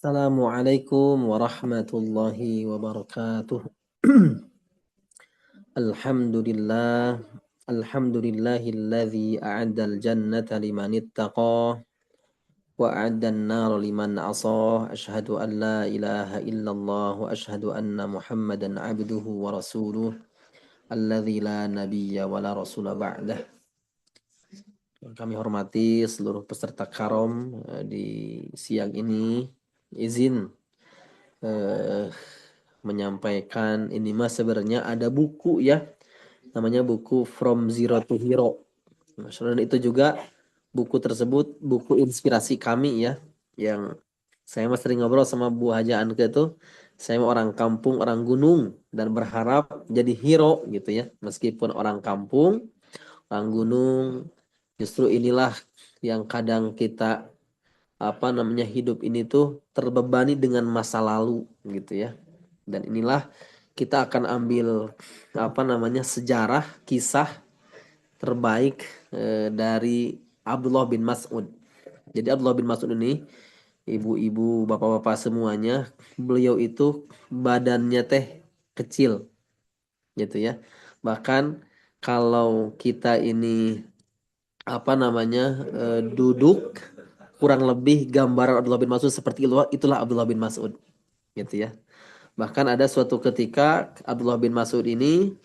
Assalamualaikum warahmatullahi wabarakatuh. Alhamdulillah. Alhamdulillahilladzi a'addal jannata liman ittaqa wa a'addan nar liman 'asah. Asyhadu an la ilaha illallah wa asyhadu anna Muhammadan 'abduhu wa rasuluh alladzi la nabiyya wa la rasula ba'dah. Kami hormati seluruh peserta karom di siang ini. Izin menyampaikan ini mas sebenarnya ada buku ya, namanya buku From Zero to Hero. Dan itu juga buku tersebut buku inspirasi kami ya, yang saya mas sering ngobrol sama Bu Haja Anke tuh, saya orang kampung, orang gunung dan berharap jadi hero gitu ya, meskipun orang kampung, orang gunung, justru inilah yang kadang kita hidup ini tuh terbebani dengan masa lalu gitu ya. Dan inilah kita akan ambil sejarah kisah terbaik dari Abdullah bin Mas'ud. Jadi Abdullah bin Mas'ud ini, ibu-ibu, bapak-bapak semuanya, beliau itu badannya teh kecil gitu ya. Bahkan kalau kita ini duduk, kurang lebih gambaran Abdullah bin Mas'ud seperti itulah Abdullah bin Mas'ud gitu ya. Bahkan ada suatu ketika Abdullah bin Mas'ud ini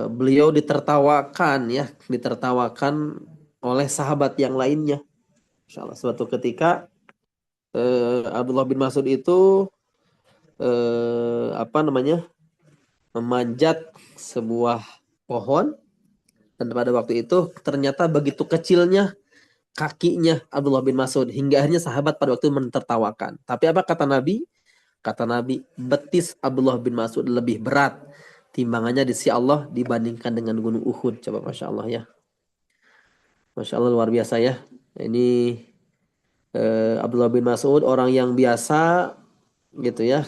beliau ditertawakan oleh sahabat yang lainnya. Insyaallah suatu ketika Abdullah bin Mas'ud itu memanjat sebuah pohon, dan pada waktu itu ternyata begitu kecilnya kakinya Abdullah bin Mas'ud hingga akhirnya sahabat pada waktu itu mentertawakan. Tapi apa kata Nabi? Kata Nabi, betis Abdullah bin Mas'ud lebih berat timbangannya di sisi Allah dibandingkan dengan gunung Uhud. Coba Masya Allah ya. Masya Allah luar biasa ya. Ini Abdullah bin Mas'ud orang yang biasa gitu ya.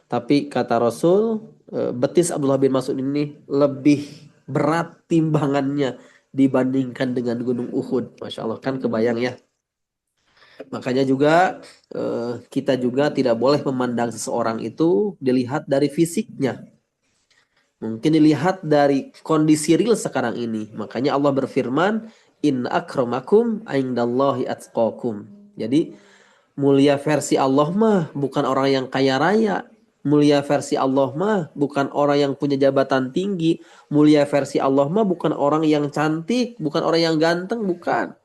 Tapi kata Rasul, betis Abdullah bin Mas'ud ini lebih berat timbangannya dibandingkan dengan gunung Uhud. Masya Allah, kan kebayang ya. Makanya juga kita juga tidak boleh memandang seseorang itu dilihat dari fisiknya. Mungkin dilihat dari kondisi real sekarang ini. Makanya Allah berfirman, in akramakum indallahi atqakum. Jadi mulia versi Allah mah bukan orang yang kaya raya. Mulia versi Allah mah bukan orang yang punya jabatan tinggi. Mulia versi Allah mah bukan orang yang cantik, bukan orang yang ganteng, bukan.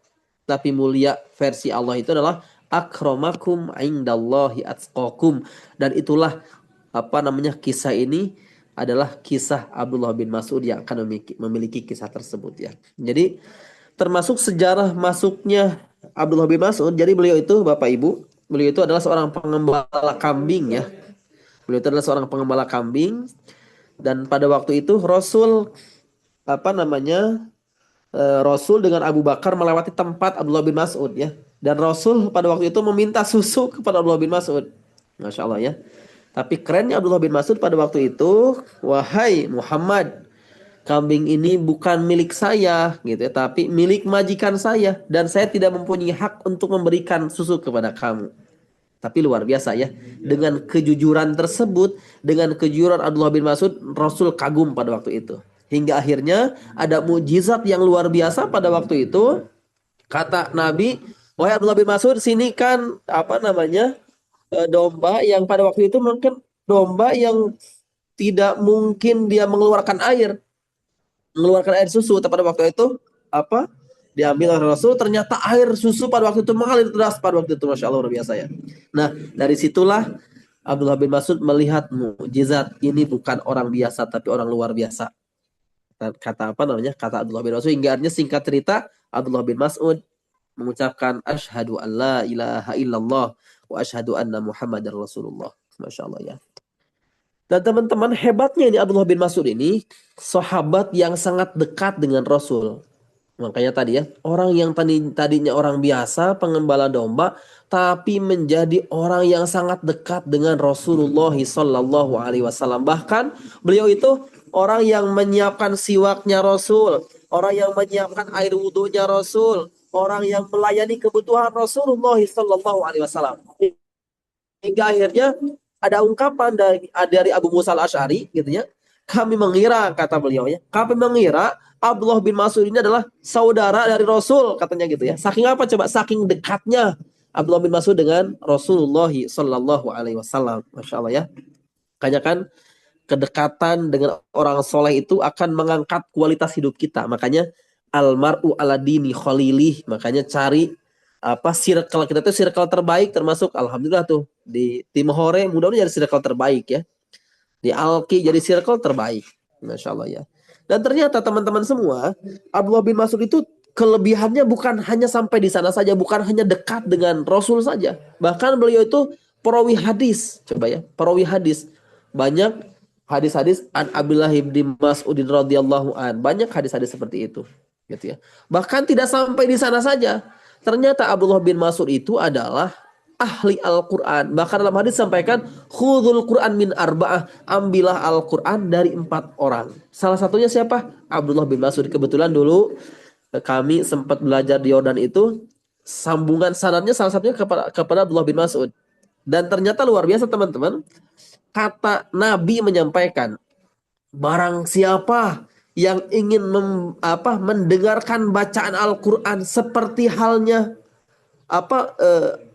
Tapi mulia versi Allah itu adalah akramakum indallahi atqakum. Dan itulah kisah ini adalah kisah Abdullah bin Mas'ud yang akan memiliki kisah tersebut ya. Jadi termasuk sejarah masuknya Abdullah bin Mas'ud. Jadi beliau itu Bapak Ibu, beliau itu adalah seorang pengembala kambing ya. Beliau itu adalah seorang pengembala kambing, dan pada waktu itu Rasul Rasul dengan Abu Bakar melewati tempat Abdullah bin Mas'ud ya. Dan Rasul pada waktu itu meminta susu kepada Abdullah bin Mas'ud. Masya Allah ya. Tapi kerennya Abdullah bin Mas'ud pada waktu itu, wahai Muhammad, kambing ini bukan milik saya gitu ya, tapi milik majikan saya, dan saya tidak mempunyai hak untuk memberikan susu kepada kamu. Tapi luar biasa ya, dengan kejujuran tersebut, dengan kejujuran Abdullah bin Mas'ud, Rasul kagum pada waktu itu. Hingga akhirnya ada mukjizat yang luar biasa pada waktu itu. Kata Nabi, wahai Abdullah bin Mas'ud, sini kan domba yang pada waktu itu mungkin domba yang tidak mungkin dia mengeluarkan air susu. Tapi pada waktu itu diambil oleh Rasul, ternyata air susu pada waktu itu mengalir deras pada waktu itu. Masya Allah luar biasa ya. Nah dari situlah Abdullah bin Mas'ud melihat mukjizat ini bukan orang biasa tapi orang luar biasa. Kata Abdullah bin Mas'ud, hingga akhirnya singkat cerita Abdullah bin Mas'ud mengucapkan asyhadu an la ilaha illallah wa asyhadu anna Muhammadar Rasulullah. Masya Allah ya. Dan teman-teman, hebatnya ini Abdullah bin Mas'ud ini sahabat yang sangat dekat dengan Rasul. Makanya tadi ya, orang yang tadinya orang biasa pengembala domba, tapi menjadi orang yang sangat dekat dengan Rasulullah Sallallahu Alaihi Wasallam. Bahkan beliau itu orang yang menyiapkan siwaknya Rasul, orang yang menyiapkan air wudhunya Rasul, orang yang melayani kebutuhan Rasulullah Sallallahu Alaihi Wasallam. Hingga akhirnya ada ungkapan dari Abu Musa al-Asy'ari gitu ya. Kami mengira, kata beliau ya, kami mengira Abdullah bin Mas'ud ini adalah saudara dari Rasul, katanya gitu ya. Saking apa coba? Saking dekatnya Abdullah bin Mas'ud dengan Rasulullah Sallallahu Alaihi Wasallam. Masya Allah ya. Makanya kan kedekatan dengan orang soleh itu akan mengangkat kualitas hidup kita. Makanya almaru ala dini khalilih. Makanya cari apa circle kita tuh circle terbaik, termasuk alhamdulillah tuh di tim Hore mudah-mudahan jadi circle terbaik ya. Di Alki jadi circle terbaik. Masya Allah ya. Dan ternyata teman-teman semua, Abdullah bin Mas'ud itu kelebihannya bukan hanya sampai di sana saja, bukan hanya dekat dengan Rasul saja. Bahkan beliau itu perawi hadis. Coba ya, perawi hadis. Banyak hadis-hadis an Abdullah bin Mas'udin radhiyallahu an. Banyak hadis-hadis seperti itu, gitu ya. Bahkan tidak sampai di sana saja. Ternyata Abdullah bin Mas'ud itu adalah ahli Al-Quran. Bahkan dalam hadis sampaikan, khudhul Quran min arba'ah. Ambillah Al-Quran dari 4 orang. Salah satunya siapa? Abdullah bin Mas'ud. Kebetulan dulu kami sempat belajar di Yordan itu, sambungan sanadnya salah satunya kepada Abdullah bin Mas'ud. Dan ternyata luar biasa teman-teman. Kata Nabi menyampaikan, barang siapa yang ingin mendengarkan bacaan Al-Quran seperti halnya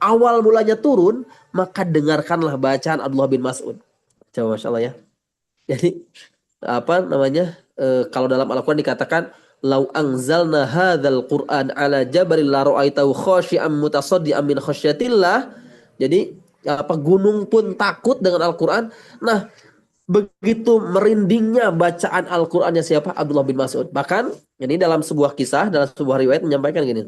awal mulanya turun, maka dengarkanlah bacaan Abdullah bin Mas'ud. Coba Masya Allah ya. Jadi kalau dalam Al-Quran dikatakan, lau anzalna hadzal Qur'an ala jabalin la ra'aitahu khashi'an mutasaddian min khasyatillah. Jadi gunung pun takut dengan Al-Quran. Nah, begitu merindingnya bacaan Al-Qur'annya siapa? Abdullah bin Mas'ud. Bahkan ini dalam sebuah kisah, dalam sebuah riwayat menyampaikan gini.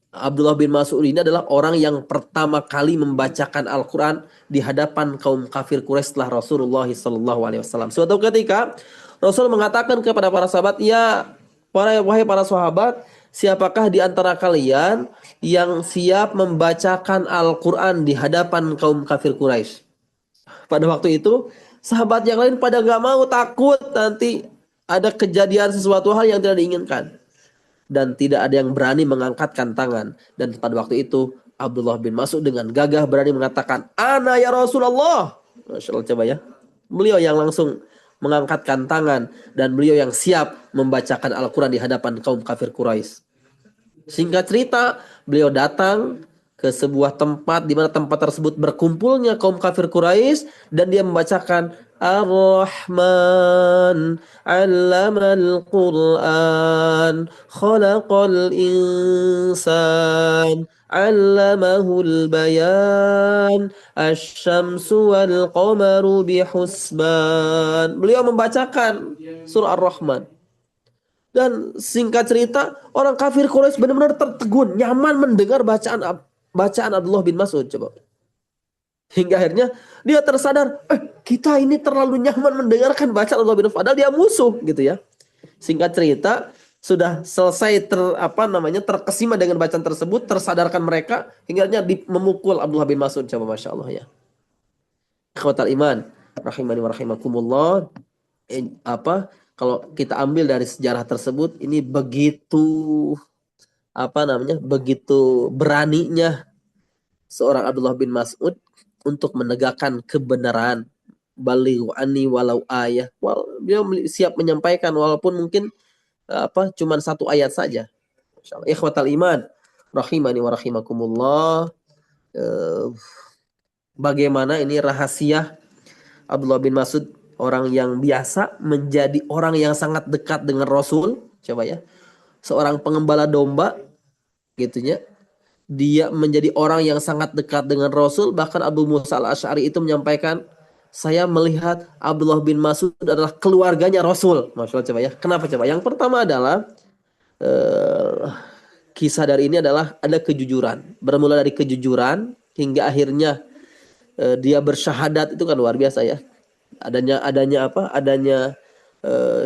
Abdullah bin Mas'ud ini adalah orang yang pertama kali membacakan Al-Quran di hadapan kaum kafir Quraisy setelah Rasulullah SAW. Suatu ketika Rasul mengatakan kepada para sahabat, ya wahai para sahabat, siapakah di antara kalian yang siap membacakan Al-Quran di hadapan kaum kafir Quraisy? Pada waktu itu sahabat yang lain pada gak mau, takut nanti ada kejadian sesuatu hal yang tidak diinginkan. Dan tidak ada yang berani mengangkatkan tangan. Dan pada waktu itu Abdullah bin Mas'ud dengan gagah berani mengatakan, ana ya Rasulullah. Masya Allah, coba ya. Beliau yang langsung mengangkatkan tangan. Dan beliau yang siap membacakan Al-Quran di hadapan kaum kafir Quraisy. Singkat cerita, beliau datang ke sebuah tempat di mana tempat tersebut berkumpulnya kaum kafir Quraisy, dan dia membacakan Ar-Rahman 'allamal Qur'an khalaqal insan 'allamahul bayan asy-syamsu wal qamaru bihusban. Beliau membacakan surah Ar-Rahman. Dan singkat cerita, orang kafir Quraisy benar-benar tertegun, nyaman mendengar bacaan Abdullah bin Mas'ud. Coba. Hingga akhirnya dia tersadar, kita ini terlalu nyaman mendengarkan bacaan Abdullah bin Mas'ud, padahal dia musuh gitu ya. Singkat cerita, sudah selesai terkesima dengan bacaan tersebut, tersadarkan mereka, hingga akhirnya memukul Abdullah bin Mas'ud. Coba Masya Allah ya. Ikhwatal iman, rahimani wa rahimakumullah. Kalau kita ambil dari sejarah tersebut, ini begitu begitu beraninya seorang Abdullah bin Mas'ud untuk menegakkan kebenaran. Balighu anni walau ayah. Beliau siap menyampaikan walaupun mungkin cuman 1 ayat saja. Insyaallah. Ikhwatal iman, rahimani wa rahimakumullah. Bagaimana ini rahasia Abdullah bin Mas'ud, orang yang biasa menjadi orang yang sangat dekat dengan Rasul. Coba ya. Seorang pengembala domba gitu ya. Dia menjadi orang yang sangat dekat dengan Rasul. Bahkan Abu Musa al-Asy'ari itu menyampaikan, saya melihat Abdullah bin Mas'ud adalah keluarganya Rasul. Masya Allah, coba ya. Kenapa coba? Yang pertama adalah kisah dari ini adalah ada kejujuran. Bermula dari kejujuran hingga akhirnya dia bersyahadat, itu kan luar biasa ya. Adanya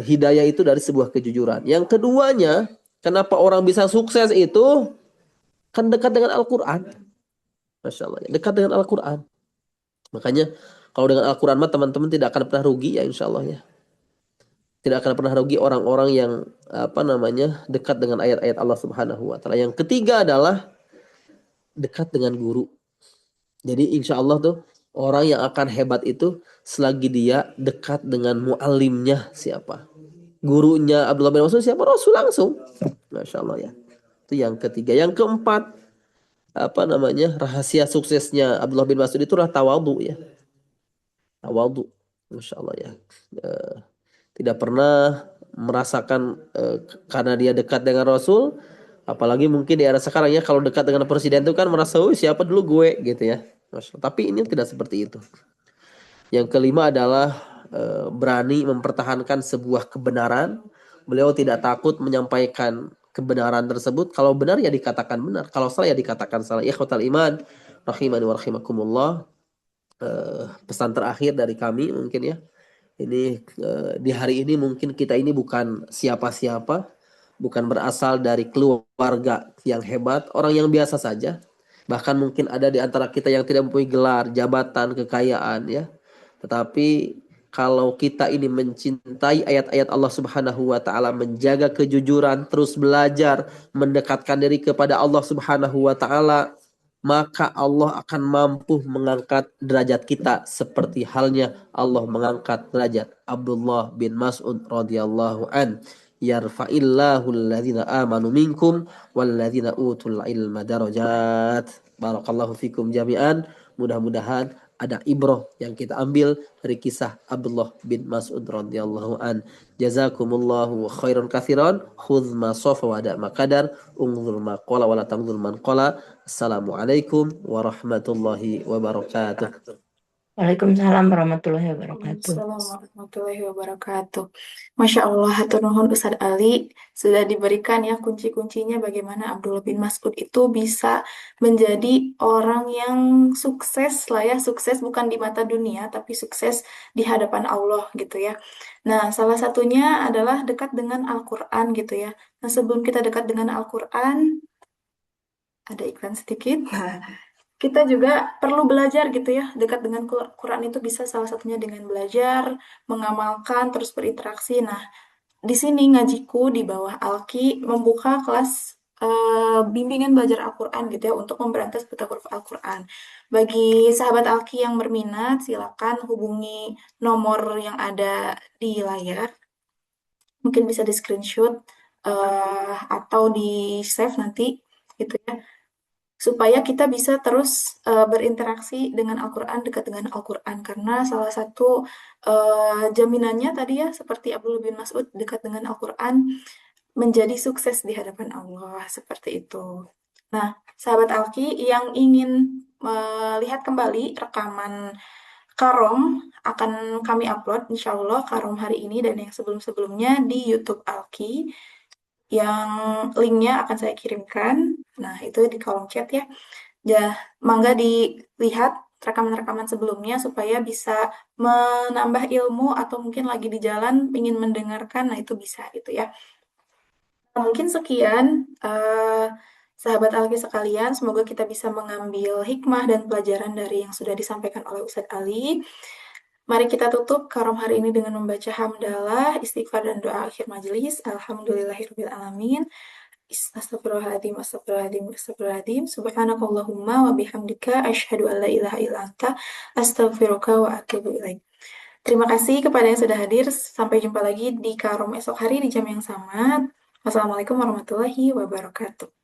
hidayah itu dari sebuah kejujuran. Yang keduanya, kenapa orang bisa sukses itu kan dekat dengan Al-Quran. Masya Allah, dekat dengan Al-Quran. Makanya kalau dengan Al-Quran teman-teman tidak akan pernah rugi ya, insya Allah ya. Tidak akan pernah rugi orang-orang yang dekat dengan ayat-ayat Allah Subhanahu wa taala. Yang ketiga adalah dekat dengan guru. Jadi insya Allah tuh orang yang akan hebat itu selagi dia dekat dengan muallimnya siapa. Gurunya Abdullah bin Mas'ud siapa? Rasul langsung. Masya Allah ya. Itu yang ketiga. Yang keempat, rahasia suksesnya Abdullah bin Mas'ud itu adalah tawadhu ya. Tawadhu. Masya Allah ya. Eh, Tidak pernah merasakan karena dia dekat dengan Rasul, apalagi mungkin di era sekarang ya, kalau dekat dengan presiden itu kan merasa, oh siapa dulu gue gitu ya. Masya Allah. Tapi ini tidak seperti itu. Yang kelima adalah berani mempertahankan sebuah kebenaran. Beliau tidak takut menyampaikan kebenaran tersebut. Kalau benar ya dikatakan benar, kalau salah ya dikatakan salah. Ikhwatal iman rahimani wa rahimakumullah. Pesan terakhir dari kami mungkin ya. Ini di hari ini mungkin kita ini bukan siapa-siapa, bukan berasal dari keluarga yang hebat, orang yang biasa saja. Bahkan mungkin ada di antara kita yang tidak mempunyai gelar, jabatan, kekayaan ya. Tetapi kalau kita ini mencintai ayat-ayat Allah Subhanahu wa taala, menjaga kejujuran, terus belajar, mendekatkan diri kepada Allah Subhanahu wa taala, maka Allah akan mampu mengangkat derajat kita seperti halnya Allah mengangkat derajat Abdullah bin Mas'ud radhiyallahu an. Yarfa'illahu alladhina amanu minkum walladhina utul ilma darajat. Barakallahu fikum jami'an. Mudah-mudahan ada ibrah yang kita ambil dari kisah Abdullah bin Mas'ud radhiyallahu an. Jazakumullahu khairan katsiran. Khudz ma safa wa da' ma qadar. Unzur ma qala wa la tanzur man qala. Assalamualaikum warahmatullahi wabarakatuh. Waalaikumsalam warahmatullahi wabarakatuh. Waalaikumsalam warahmatullahi wabarakatuh. Masya Allah, hatur nuhun Ustadz Ali sudah diberikan ya kunci-kuncinya bagaimana Abdullah bin Mas'ud itu bisa menjadi orang yang sukses lah ya, sukses bukan di mata dunia tapi sukses di hadapan Allah gitu ya. Nah, salah satunya adalah dekat dengan Al-Quran gitu ya. Nah, sebelum kita dekat dengan Al-Quran, ada iklan sedikit. Kita juga perlu belajar gitu ya. Dekat dengan Quran itu bisa salah satunya dengan belajar, mengamalkan, terus berinteraksi. Nah, di sini ngajiku di bawah Alki membuka kelas bimbingan belajar Al-Quran gitu ya untuk memberantas buta huruf Al-Quran. Bagi sahabat Alki yang berminat, silakan hubungi nomor yang ada di layar. Mungkin bisa di screenshot atau di save nanti gitu ya supaya kita bisa terus berinteraksi dengan Al-Quran, dekat dengan Al-Quran. Karena salah satu jaminannya tadi ya, seperti Abdullah bin Mas'ud, dekat dengan Al-Quran, menjadi sukses di hadapan Allah, seperti itu. Nah, sahabat Alki yang ingin melihat kembali rekaman Karom akan kami upload, insya Allah, Karom hari ini dan yang sebelum-sebelumnya di YouTube Alki, yang linknya akan saya kirimkan. Nah, itu di kolom chat ya. Ya, mangga dilihat rekaman-rekaman sebelumnya supaya bisa menambah ilmu atau mungkin lagi di jalan ingin mendengarkan, nah itu bisa gitu ya. Nah, mungkin sekian sahabat Alki sekalian, semoga kita bisa mengambil hikmah dan pelajaran dari yang sudah disampaikan oleh Ustadz Ali. Mari kita tutup karom hari ini dengan membaca hamdalah, istighfar dan doa akhir majelis. Alhamdulillahirabbil alamin. Astagfirullahaladzim, astagfirullahaladzim, astagfirullahaladzim. Subhanakallahumma wa bihamdika asyhadu an la ilaha illa anta astaghfiruka wa atubu ilaik. Terima kasih kepada yang sudah hadir. Sampai jumpa lagi di Karom esok hari di jam yang sama. Wassalamualaikum warahmatullahi wabarakatuh.